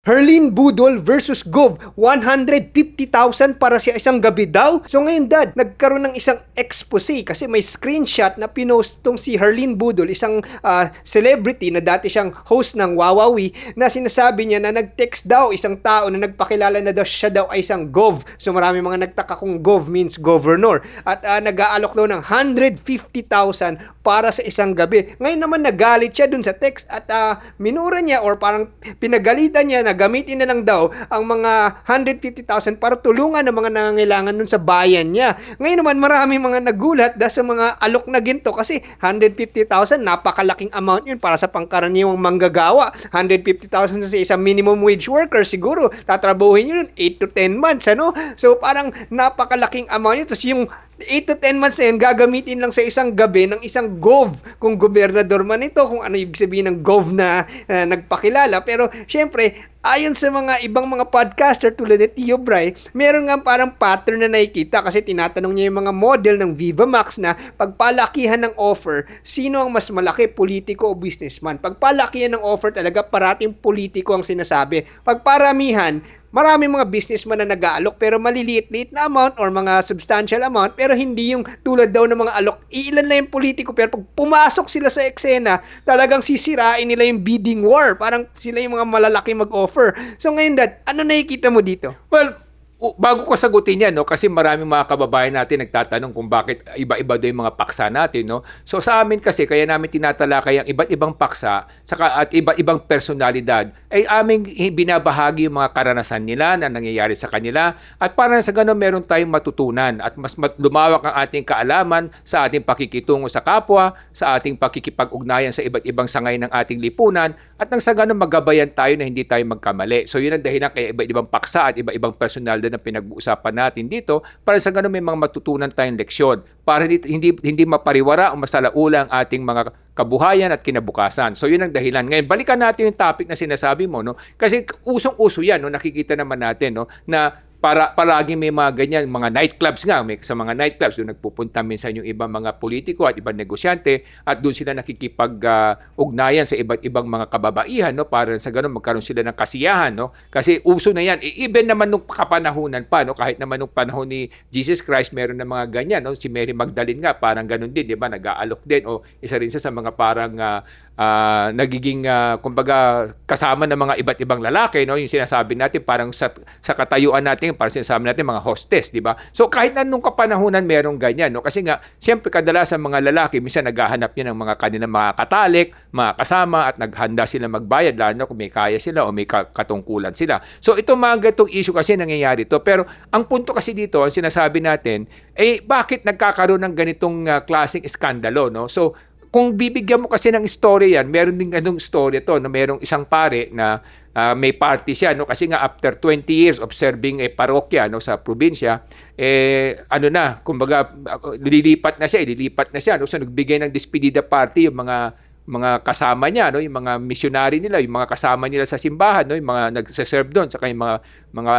Herlin Budol versus Gov, 150,000 para sa isang gabi daw. So ngayon dad, nagkaroon ng isang expose kasi may screenshot na pinost tong si Herlin Budol, isang celebrity na dati siyang host ng Wawawi, na sinasabi niya na nag-text daw isang tao na nagpakilala na daw siya daw ay isang Gov. So marami mga nagtaka kung Gov means governor. At nag-aalok daw ng 150,000 para sa isang gabi. Ngayon naman nagalit siya dun sa text at minura niya or parang pinagalitan niya na gamitin na lang daw ang mga 150,000 para tulungan ng mga nangangailangan dun sa bayan niya. Ngayon naman marami mga nagulat dahil sa mga alok na ginto kasi 150,000 napakalaking amount yun para sa pangkaraniwang manggagawa. 150,000 sa isang minimum wage worker siguro tatrabuhin yun 8 to 10 months ano. So parang napakalaking amount yun. Tapos yung 8 to 10 months na yun, gagamitin lang sa isang gabi ng isang Gov. Kung gobernador man ito, kung ano ibig sabihin ng Gov na nagpakilala. Pero syempre, ayon sa mga ibang mga podcaster tulad ni Tio Bray, meron nga parang pattern na nakikita kasi tinatanong niya yung mga model ng Viva Max na pagpalakihan ng offer, sino ang mas malaki, politiko o businessman? Pagpalakihan ng offer talaga, parating politiko ang sinasabi. Pagparamihan, marami mga businessman na nag-aalok pero maliliit-liit na amount or mga substantial amount pero hindi yung tulad daw ng mga alok. Ilan lang yung politiko pero pag pumasok sila sa eksena, talagang sisirain nila yung bidding war. Parang sila yung mga malalaki mag-offer. So ngayon dad, ano nakikita mo dito? Well, bago ko sagutin yan, no, kasi maraming mga kababayan natin nagtatanong kung bakit iba-iba daw yung mga paksa natin. No? So sa amin kasi, kaya namin tinatalakay ang iba't ibang paksa at iba't ibang personalidad, ay aming binabahagi yung mga karanasan nila na nangyayari sa kanila at para sa ganun meron tayong matutunan at mas lumawak ang ating kaalaman sa ating pakikitungo sa kapwa, sa ating pakikipag-ugnayan sa iba't ibang sangay ng ating lipunan at nang sa ganun magabayan tayo na hindi tayo magkamali. So yun ang dahilan kaya iba't ibang paksa at iba't ibang personalidad na pinag-uusapan natin dito para sa ganun may mga matutunan tayong leksyon para hindi mapariwara o masalaula ang ating mga kabuhayan at kinabukasan. So yun ang dahilan. Ngayon balikan natin yung topic na sinasabi mo, no? Kasi usong-uso yan, no? Nakikita naman natin, no? Na palagi may mga ganyan, mga nightclubs nga, sa mga nightclubs doon nagpupunta minsan yung ibang mga politiko at ibang negosyante at doon sila nakikipag-ugnayan sa iba't ibang mga kababaihan, no, para sa ganun magkaroon sila ng kasiyahan, no, kasi uso na yan. Even naman nung kapanahunan pa, no, kahit naman nung panahon ni Jesus Christ meron na mga ganyan, no, si Mary Magdalene nga parang ganun din, di ba, nag-aalok din o isa rin sa mga parang nagiging kumbaga kasama ng mga iba't ibang lalaki, no, yung sinasabi natin parang sa katayuan natin para sinasabi natin mga hostess, di ba? So kahit na nung kapanahunan merong ganyan, no? Kasi nga, siyempre kadalasan mga lalaki, minsan naghahanap niya ng mga kanilang mga katalik, mga kasama, at naghanda sila magbayad, lalo kung may kaya sila o may katungkulan sila. So itong mga gatong issue kasi nangyayari to. Pero ang punto kasi dito, ang sinasabi natin, bakit nagkakaroon ng ganitong klaseng iskandalo, no? So kung bibigyan mo kasi ng story yan, meron din ganung story to, na merong isang pare na may party siya, no, kasi nga after 20 years of serving a parokya, no, sa probinsya, kumbaga lilipat na siya, no, so nagbigay ng despedida party yung mga kasama niya, no, yung mga missionary nila, yung mga kasama nila sa simbahan, no, yung mga nagse-serve doon, saka yung mga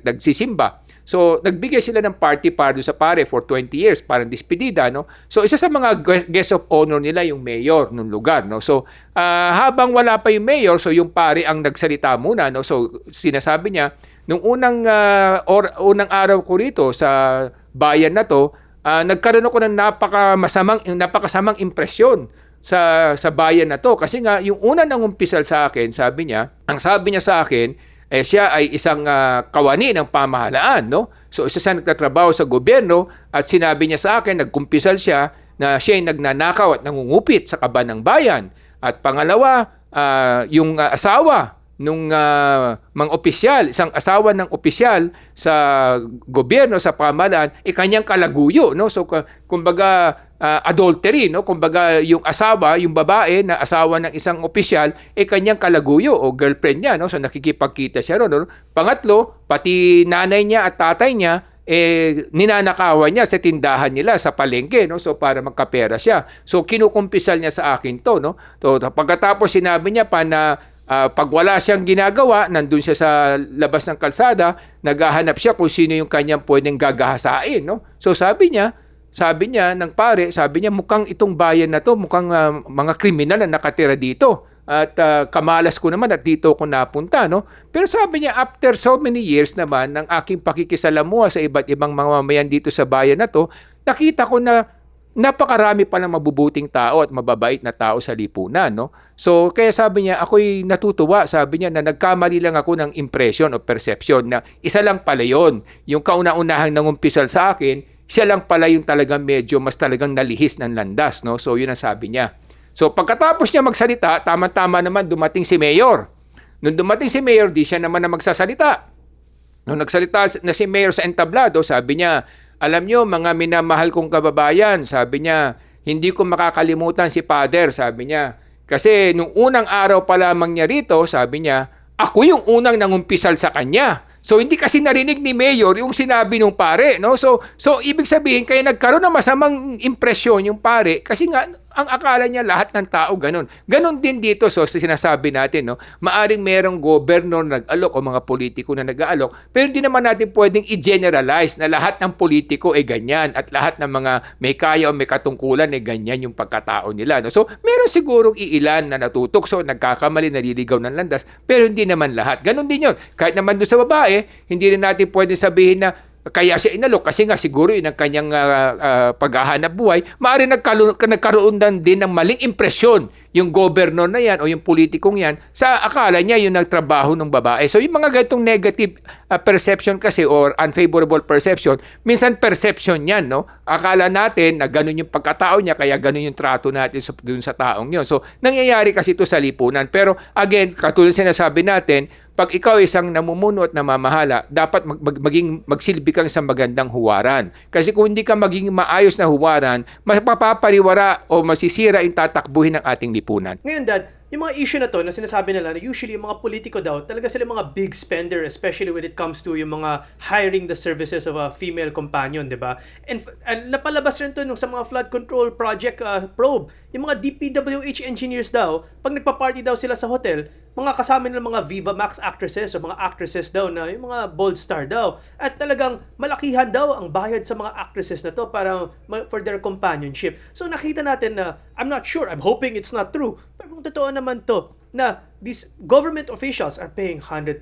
nagsisimba. So, nagbigay sila ng party para sa pare for 20 years, parang despedida, no? So, isa sa mga guest of honor nila yung mayor ng lugar, no? So, habang wala pa yung mayor, so yung pare ang nagsalita muna, no? So, sinasabi niya, nung unang araw ko rito sa bayan na to, nagkaroon ako ng napakasamang impresyon sa bayan na to. Kasi nga, yung una nang umpisal sa akin, sabi niya sa akin, siya ay isang kawani ng pamahalaan, no? So isa siya nagtatrabaho sa gobyerno at sinabi niya sa akin, nagkumpisal siya na siya ay nagnanakaw at nangungupit sa kaban ng bayan. At pangalawa, yung asawa nung mga opisyal, isang asawa ng opisyal sa gobyerno, sa pamahalaan, kanyang kalaguyo, no? So kumbaga adultery, no? Kumbaga yung asawa, yung babae na asawa ng isang opisyal, kanyang kalaguyo o girlfriend niya, no? So nakikipagkita siya ron, no? Pangatlo, pati nanay niya at tatay niya ninanakawan niya sa tindahan nila sa palengke, no? So para magkapera siya. So kinukumpisal niya sa akin to, no? So pagkatapos sinabi niya pa na pag wala siyang ginagawa, nandun siya sa labas ng kalsada, naghahanap siya kung sino yung kanyang pwedeng gagahasain, no? So sabi niya ng pare, sabi niya mukhang itong bayan na to, mukhang mga kriminal na nakatira dito. At kamalas ko naman at dito ko napunta, no? Pero sabi niya, after so many years naman ng aking pakikisalamuha sa iba't ibang mga mamayan dito sa bayan na to, nakita ko na napakarami pa ng mabubuting tao at mababait na tao sa lipunan, no? So, kaya sabi niya, ako'y natutuwa, sabi niya, na nagkamali lang ako ng impression o perception na isa lang pala yun. Yung kauna-unahang nangumpisal sa akin, siya lang pala yung talagang medyo mas talagang nalihis ng landas, no? So, yun ang sabi niya. So pagkatapos niya magsalita, tama-tama naman dumating si Mayor. Nung dumating si Mayor, di siya naman na magsasalita. Nung nagsalita na si Mayor sa entablado, sabi niya, alam niyo mga minamahal kong kababayan, sabi niya, hindi ko makakalimutan si Father, sabi niya. Kasi nung unang araw pa lamang niya rito, sabi niya, ako yung unang nangumpisal sa kanya. So hindi kasi narinig ni Mayor yung sinabi ng pare, no? So ibig sabihin kaya nagkaroon ng masamang impresyon yung pare kasi nga ang akala niya lahat ng tao ganun. Ganun din dito so sinasabi natin, no? Maaring merong governor nag-alok o mga politiko na nag-aalok, pero hindi naman natin pwedeng i-generalize na lahat ng politiko ay ganyan at lahat ng mga may kaya o may katungkulan ay ganyan yung pagkatao nila, no? So meron sigurong iilan na natutukso, nagkakamali, naliligaw ng landas, pero hindi naman lahat. Ganun din yun. Kahit naman doon sa babae, hindi rin natin pwede sabihin na kaya siya inalok kasi nga siguro yun ang kanyang paghahanap buhay. Maaaring nagkaroon din ng maling impresyon yung governor na yan o yung politikong yan sa akala niya yung nagtrabaho ng babae. So yung mga ganitong negative perception kasi or unfavorable perception, minsan perception yan, no? Akala natin na ganun yung pagkatao niya kaya ganun yung trato natin dun sa taong yun. So nangyayari kasi ito sa lipunan. Pero again, katulad sinasabi natin, pag ikaw isang namumuno at namamahala, dapat magsilbi kang isang magandang huwaran. Kasi kung hindi ka maging maayos na huwaran, mapapariwara o masisira yung tatakbuhin ng ating lipunan. Ngayon, Dad, yung mga issue na to na sinasabi nila na usually yung mga politiko daw, talaga sila mga big spender, especially when it comes to yung mga hiring the services of a female companion, di ba? And napalabas rin to nung sa mga flood control project probe. Yung mga DPWH engineers daw, pag nagpa-party daw sila sa hotel, mga kasama nila mga Viva Max actresses o mga actresses daw na yung mga bold star daw. At talagang malakihan daw ang bayad sa mga actresses na to para for their companionship. So nakita natin na, I'm not sure, I'm hoping it's not true, pero kung totoo naman to, na these government officials are paying 100,000,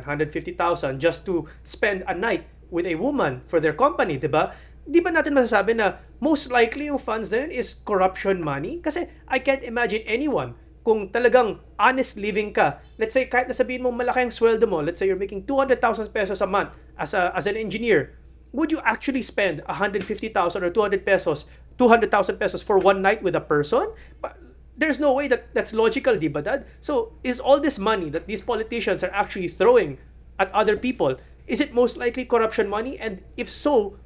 150,000 just to spend a night with a woman for their company, di ba? Di ba natin masasabi na most likely yung funds na yun is corruption money? Kasi I can't imagine anyone kung talagang honest living ka, let's say kahit nasabihin mo malaki ang sweldo mo, let's say you're making 200,000 pesos a month as an engineer, would you actually spend 150,000 or 200,000 pesos for one night with a person? There's no way that's logical, di ba, Dad? So is all this money that these politicians are actually throwing at other people, is it most likely corruption money? And if so,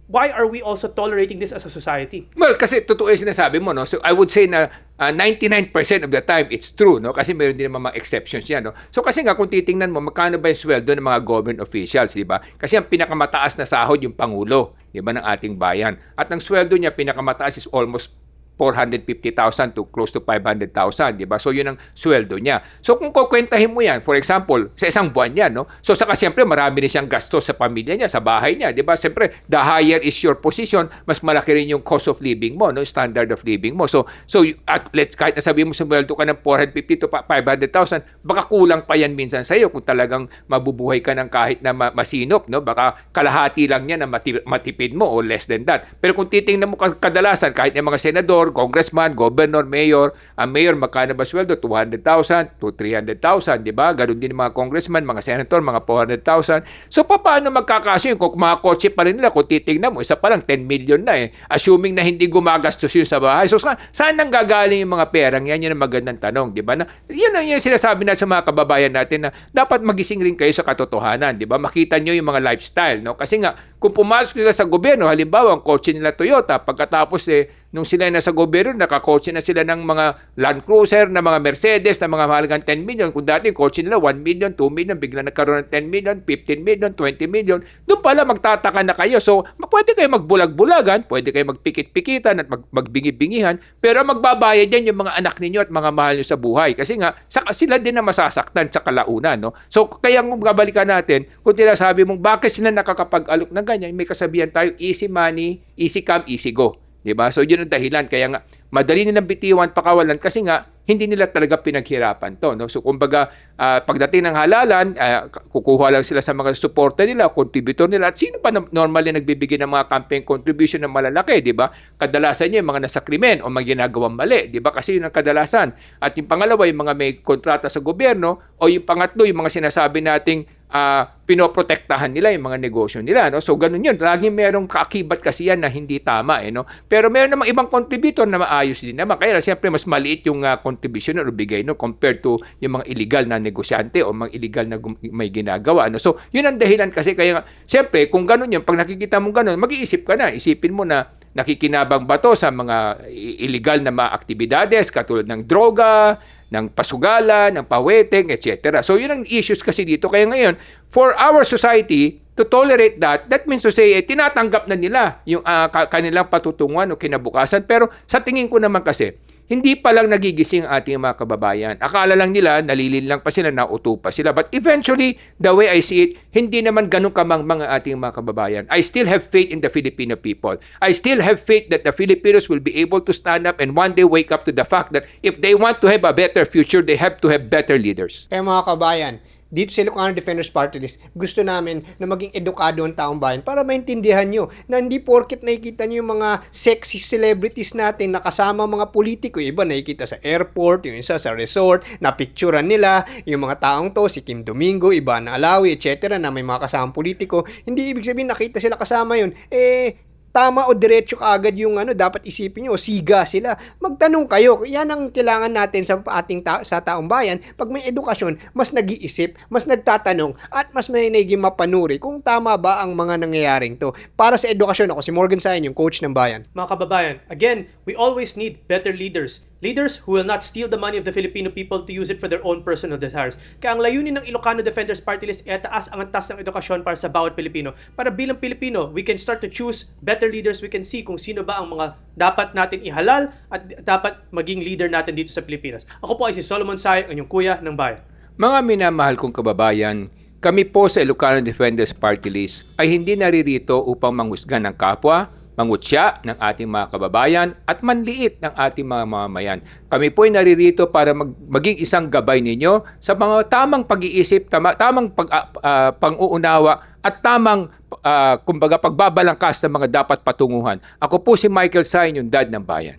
why are we also tolerating this as a society? Well, kasi totoo yung sinasabi mo, no? So I would say na 99% of the time it's true, no? Kasi meron din mga exceptions yan, no? So kasi nga kung titingnan mo magkano ba yung sweldo ng mga government officials, di ba? Kasi ang pinakamataas na sahod yung pangulo, di ba, ng ating bayan. At ang sweldo niya pinakamataas is almost 450,000 to close to 500,000, di ba? So yun ang sweldo niya. So kung kukwentahin mo yan, for example, sa isang buwan yan, no? So saka siyempre marami rin siyang gastos sa pamilya niya, sa bahay niya, di ba? Siyempre, the higher is your position, mas malaki rin yung cost of living mo, no? Standard of living mo. So at let's kahit nasabihin mo sweldo ka ng 450 to 500,000, baka kulang pa yan minsan sa iyo kung talagang mabubuhay ka ng kahit na masinop, no? Baka kalahati lang niya na matipid mo o less than that. Pero kung titingnan mo kadalasan kahit yung mga senador, congressman, governor, mayor, ang mayor magkano ba sweldo? 200,000 to 300,000, di ba? Ganun din mga congressman, mga senator, mga 400,000. So paano magkakaso yun? Kung mga kotse pa rin nila, kung titingnan mo, isa pa lang 10 million na eh. Assuming na hindi gumagastos yun sa bahay. So saan nang gagaling yung mga perang yan? Yan ang magandang tanong, di ba? Yan ang yung sinasabi na sa mga kababayan natin na dapat magising rin kayo sa katotohanan, di ba? Makita nyo yung mga lifestyle, no? Kasi nga, kung pumasok sila sa gobyerno, halimbawa, ang kotse nila Toyota, pagkatapos nung sila nasa gobyerno, nakakotse na sila ng mga Land Cruiser, na mga Mercedes, na mga mahalagang 10 million. Kung dati yung kotse nila 1 million, 2 million, bigla nagkaroon ng 10 million, 15 million, 20 million. Doon pala magtataka na kayo. So, pwede kayo magbulag-bulagan, pwede kayo magpikit-pikitan at magbingi-bingihan, pero magbabayad yan yung mga anak ninyo at mga mahal nyo sa buhay. Kasi nga, sila din na masasaktan sa kalaunan, no? So, kaya kung babalikan natin, kung tinasabi mong bakit sila nakakapag-alok ng ganyan, may kasabihan tayo, easy money, easy come, easy go. Diba? So yun ang dahilan. Kaya nga, madali nilang bitiwan pakawalan kasi nga, hindi nila talaga pinaghirapan to, no? So kumbaga, pagdating ng halalan, kukuha lang sila sa mga suporta nila, contributor nila, at sino pa normally nagbibigay ng mga campaign contribution na malalaki, di ba? Kadalasan niya yung mga nasa krimen o mga ginagawang mali, di ba? Kasi yun ang kadalasan. At yung pangalawa, yung mga may kontrata sa gobyerno, o yung pangatlo, yung mga sinasabi nating pinoprotektahan nila yung mga negosyo nila, no? So ganun yun. Laging merong kaakibat kasi yan na hindi tama, no? Pero meron namang ibang contributor na maayos din naman. Kaya siyempre mas maliit yung contribution na bigay, no, compared to yung mga illegal na negosyante o mga illegal na may ginagawa, no? So yun ang dahilan kasi kaya siyempre kung ganun yun, pag nakikita mo ganun, mag-iisip ka na. Isipin mo na nakikinabang ba to sa mga illegal na mga aktibidades katulad ng droga, ng pasugala, ng paweteng, etc. So yun ang issues kasi dito. Kaya ngayon, for our society to tolerate that, that means to say, tinatanggap na nila yung kanilang patutunguhan o kinabukasan. Pero sa tingin ko naman kasi, hindi pa lang nagigising ang ating mga kababayan. Akala lang nila, nalilin lang pa sila, nauto pa sila. But eventually, the way I see it, hindi naman ganun kamangmang ang ating mga kababayan. I still have faith in the Filipino people. I still have faith that the Filipinos will be able to stand up and one day wake up to the fact that if they want to have a better future, they have to have better leaders. Kaya mga kabayan, dito sa Ilocano Defenders Party List, gusto namin na maging edukado ang taong bayan para maintindihan nyo na hindi porket nakikita nyo yung mga sexy celebrities natin na kasama mga politiko, iba nakikita sa airport, yung isa sa resort, na picturean nila, yung mga taong to, si Kim Domingo, iba na Alawi, etc. na may mga kasamang politiko, hindi ibig sabihin nakita sila kasama yun, tama o diretso kaagad yung dapat isipin nyo, o siga sila. Magtanong kayo. Yan ang kailangan natin sa ating sa taong bayan. Pag may edukasyon, mas nag-iisip, mas nagtatanong, at mas may naging mapanuri kung tama ba ang mga nangyayaring to. Para sa edukasyon, ako si Morgan Sayan, yung coach ng bayan. Mga kababayan, again, we always need better leaders. Leaders who will not steal the money of the Filipino people to use it for their own personal desires. Kaya ang layunin ng Ilocano Defenders Party List ay taas ang antas ng edukasyon para sa bawat Pilipino. Para bilang Pilipino, we can start to choose better leaders. We can see kung sino ba ang mga dapat natin ihalal at dapat maging leader natin dito sa Pilipinas. Ako po ay si Solomon Sai, ang inyong kuya ng bayan. Mga minamahal kong kababayan, kami po sa Ilocano Defenders Party List ay hindi naririto upang manghusgan ng kapwa, mangutya ng ating mga kababayan at manliit ng ating mga mamamayan. Kami po ay naririto para maging isang gabay ninyo sa mga tamang pag-iisip, tamang pang-uunawa at tamang kumbaga pagbabalangkas ng mga dapat patunguhan. Ako po si Michael Sain, yung dad ng bayan.